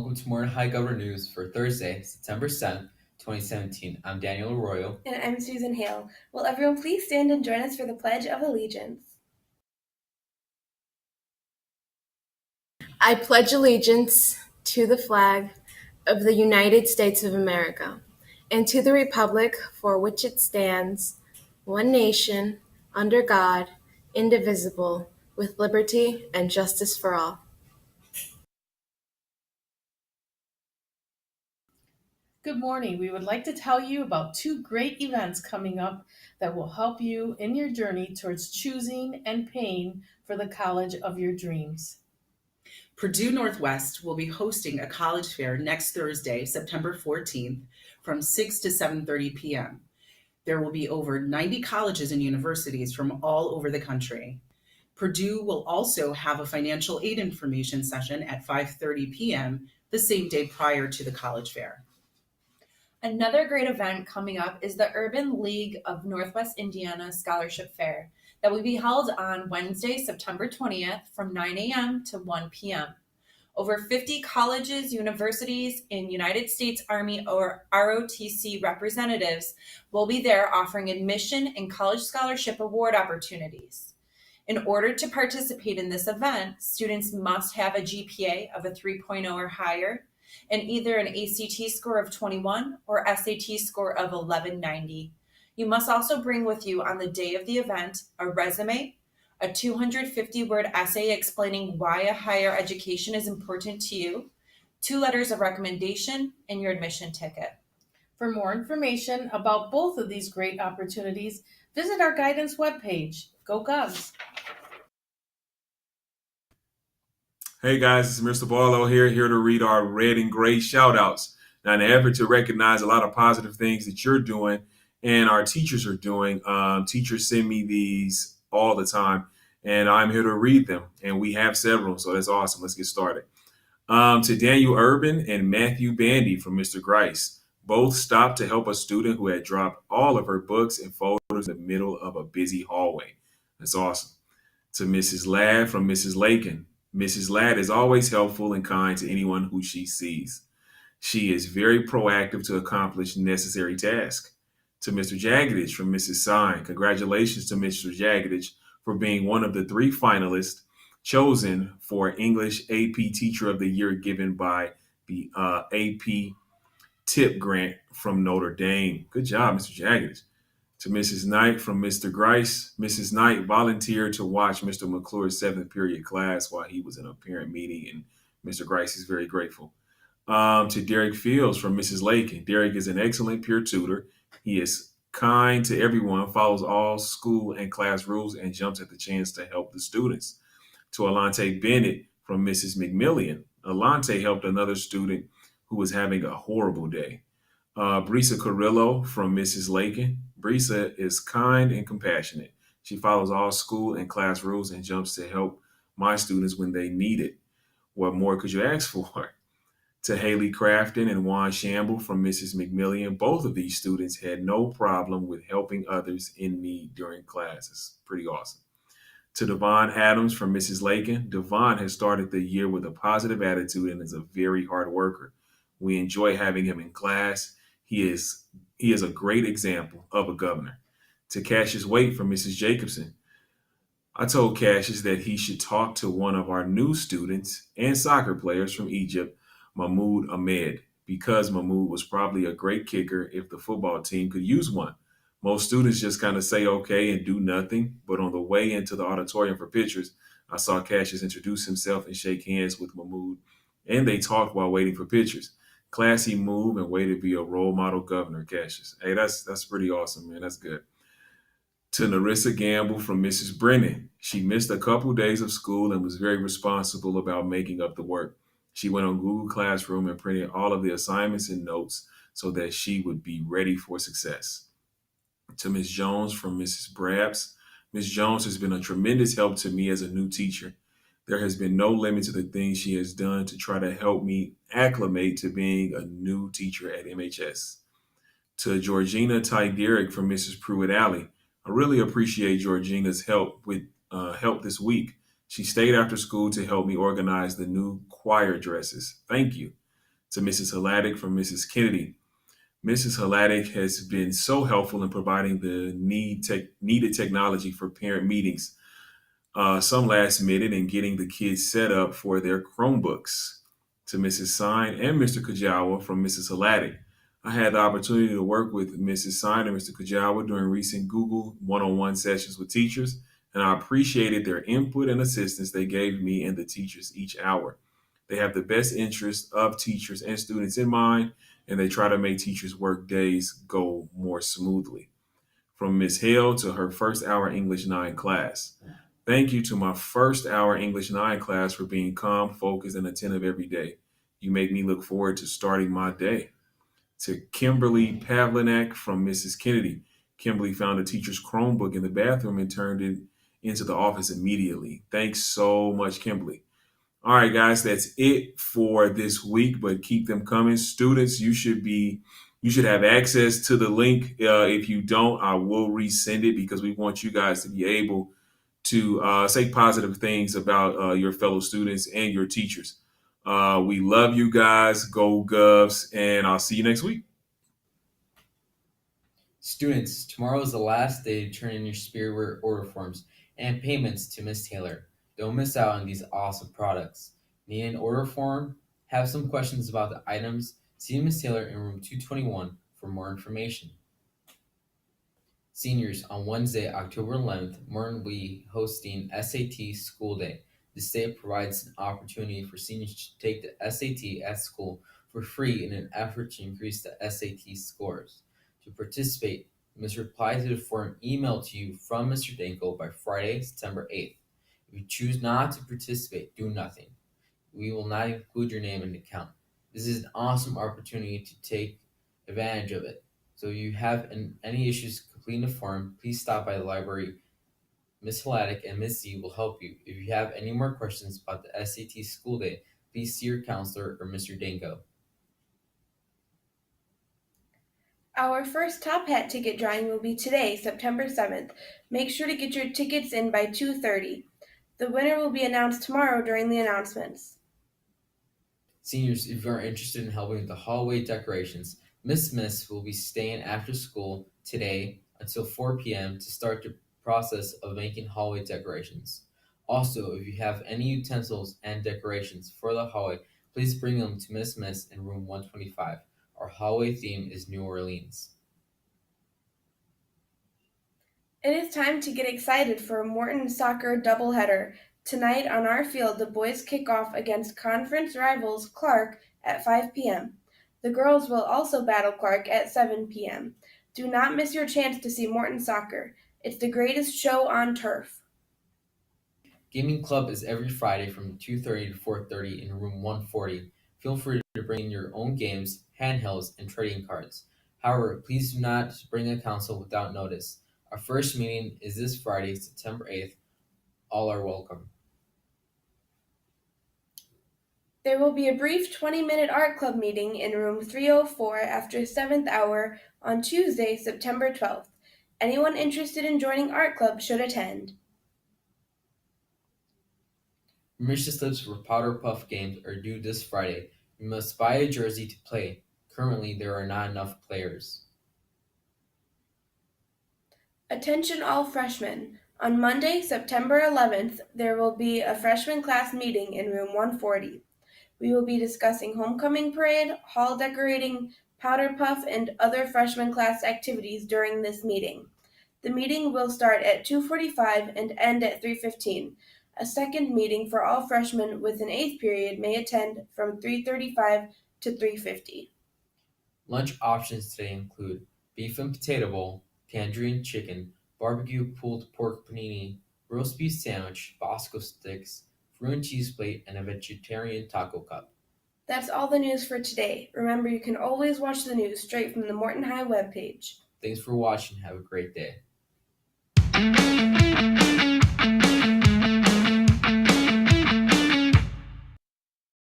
welcome to Morning High GovNews for Thursday, September 7th, 2017. I'm Daniel Arroyo. And I'm Susan Hale. Will everyone please stand and join us for the Pledge of Allegiance? I pledge allegiance to the flag of the United States of America and to the republic for which it stands, one nation, under God, indivisible, with liberty and justice for all. Good morning. We would like to tell you about two great events coming up that will help you in your journey towards choosing and paying for the college of your dreams. Purdue Northwest will be hosting a college fair next Thursday, September 14th, from 6 to 7:30 p.m. There will be over 90 colleges and universities from all over the country. Purdue will also have a financial aid information session at 5:30 p.m. the same day prior to the college fair. Another great event coming up is the Urban League of Northwest Indiana Scholarship Fair that will be held on Wednesday, September 20th from 9 a.m. to 1 p.m. Over 50 colleges, universities, and United States Army or ROTC representatives will be there offering admission and college scholarship award opportunities. In order to participate in this event, students must have a GPA of a 3.0 or higher, and either an ACT score of 21 or SAT score of 1190. You must also bring with you on the day of the event a resume, a 250-word essay explaining why a higher education is important to you, 2 letters of recommendation, and your admission ticket. For more information about both of these great opportunities, visit our guidance webpage. Go Govs! Hey guys, it's Mr. Barlow here to read our red and gray shout outs. Now, in an effort to recognize a lot of positive things that you're doing and our teachers are doing, teachers send me these all the time, and I'm here to read them. And we have several, so that's awesome. Let's get started. To Daniel Urban and Matthew Bandy from Mr. Grice. Both stopped to help a student who had dropped all of her books and folders in the middle of a busy hallway. That's awesome. To Mrs. Ladd from Mrs. Lakin. Mrs. Ladd is always helpful and kind to anyone who she sees. She is very proactive to accomplish necessary tasks. To Mr. Jaggedage from Mrs. Sign, congratulations to Mr. Jaggedage for being one of the 3 finalists chosen for English AP Teacher of the Year given by the AP TIP grant from Notre Dame. Good job, Mr. Jaggedage. To Mrs. Knight from Mr. Grice, Mrs. Knight volunteered to watch Mr. McClure's 7th period class while he was in a parent meeting, and Mr. Grice is very grateful. To Derek Fields from Mrs. Lakin. Derek is an excellent peer tutor. He is kind to everyone, follows all school and class rules, and jumps at the chance to help the students. To Alante Bennett from Mrs. McMillian. Alante helped another student who was having a horrible day. Brisa Carrillo from Mrs. Lakin. Brisa is kind and compassionate. She follows all school and class rules and jumps to help my students when they need it. What more could you ask for? To Haley Crafton and Juan Shamble from Mrs. McMillian. Both of these students had no problem with helping others in need during classes. Pretty awesome. To Devon Adams from Mrs. Lakin. Devon has started the year with a positive attitude and is a very hard worker. We enjoy having him in class. He is a great example of a governor. To Cassius Waite from Mrs. Jacobson. I told Cassius that he should talk to one of our new students and soccer players from Egypt, Mahmoud Ahmed, because Mahmoud was probably a great kicker if the football team could use one. Most students just kind of say okay and do nothing, but on the way into the auditorium for pictures, I saw Cassius introduce himself and shake hands with Mahmoud, and they talked while waiting for pictures. Classy move and way to be a role model governor, Cassius. Hey, that's pretty awesome, man. That's good. To Narissa Gamble from Mrs. Brennan. She missed a couple days of school and was very responsible about making up the work. She went on Google Classroom and printed all of the assignments and notes so that she would be ready for success. To Ms. Jones from Mrs. Brabs. Ms. Jones has been a tremendous help to me as a new teacher. There has been no limit to the things she has done to try to help me acclimate to being a new teacher at MHS. To Georgina Tyderick from Mrs. Pruitt Alley. I really appreciate Georgina's help this week. She stayed after school to help me organize the new choir dresses. Thank you. to Mrs. Haladic from Mrs. Kennedy. Mrs. Haladic has been so helpful in providing the needed technology for parent meetings, some last minute, and getting the kids set up for their Chromebooks. To Mrs. Sine and Mr. Kajawa from Mrs. Haladic. I had the opportunity to work with Mrs. Sine and Mr. Kajawa during recent Google one-on-one sessions with teachers, and I appreciated their input and assistance they gave me and the teachers each hour. They have the best interest of teachers and students in mind, and they try to make teachers' work days go more smoothly. From Ms. Hale to her first hour English 9 class. Thank you to my first hour English 9 class for being calm, focused, and attentive every day. You make me look forward to starting my day. To Kimberly Pavlinak from Mrs. Kennedy. Kimberly found a teacher's Chromebook in the bathroom and turned it into the office immediately. Thanks so much, Kimberly. All right, guys, that's it for this week, but keep them coming. Students, you should have access to the link. If you don't, I will resend it because we want you guys to be able to say positive things about your fellow students and your teachers. We love you guys. Go Govs, and I'll see you next week. Students, tomorrow is the last day to turn in your Spiritware order forms and payments to Miss Taylor. Don't miss out on these awesome products. Need an order form? Have some questions about the items? See Miss Taylor in room 221 for more information. Seniors, on Wednesday, October 11th, Martin will be hosting SAT School Day. This day provides an opportunity for seniors to take the SAT at school for free in an effort to increase the SAT scores. To participate, you must reply to the form emailed to you from Mr. Danko by Friday, September 8th. If you choose not to participate, do nothing. We will not include your name in the count. This is an awesome opportunity to take advantage of it. So if you have any issues completing the form, please stop by the library. Ms. Haladic and Ms. Z will help you. If you have any more questions about the SAT School Day, please see your counselor or Mr. Danko. Our first Top Hat ticket drawing will be today, September 7th. Make sure to get your tickets in by 2:30. The winner will be announced tomorrow during the announcements. Seniors, if you are interested in helping with the hallway decorations, Miss Smith will be staying after school today until 4 p.m. to start the process of making hallway decorations. Also, if you have any utensils and decorations for the hallway, please bring them to Miss Smith in room 125. Our hallway theme is New Orleans. It is time to get excited for a Morton soccer doubleheader. Tonight on our field, the boys kick off against conference rivals Clark at 5 p.m. The girls will also battle Clark at 7 p.m. Do not miss your chance to see Morton soccer. It's the greatest show on turf. Gaming club is every Friday from 2:30 to 4:30 in room 140. Feel free to bring in your own games, handhelds, and trading cards. However, please do not bring a console without notice. Our first meeting is this Friday, September 8th. All are welcome. There will be a brief 20-minute art club meeting in room 304 after 7th hour on Tuesday, September 12th. Anyone interested in joining art club should attend. Permission slips for Powder Puff games are due this Friday. You must buy a jersey to play. Currently, there are not enough players. Attention all freshmen. On Monday, September 11th, there will be a freshman class meeting in room 140. We will be discussing homecoming parade, hall decorating, powder puff, and other freshman class activities during this meeting. The meeting will start at 2:45 and end at 3:15. A second meeting for all freshmen with an 8th period may attend from 3:35 to 3:50. Lunch options today include beef and potato bowl, tangerine chicken, barbecue pulled pork panini, roast beef sandwich, Bosco sticks, fruit and cheese plate, and a vegetarian taco cup. That's all the news for today. Remember, you can always watch the news straight from the Morton High webpage. Thanks for watching. Have a great day.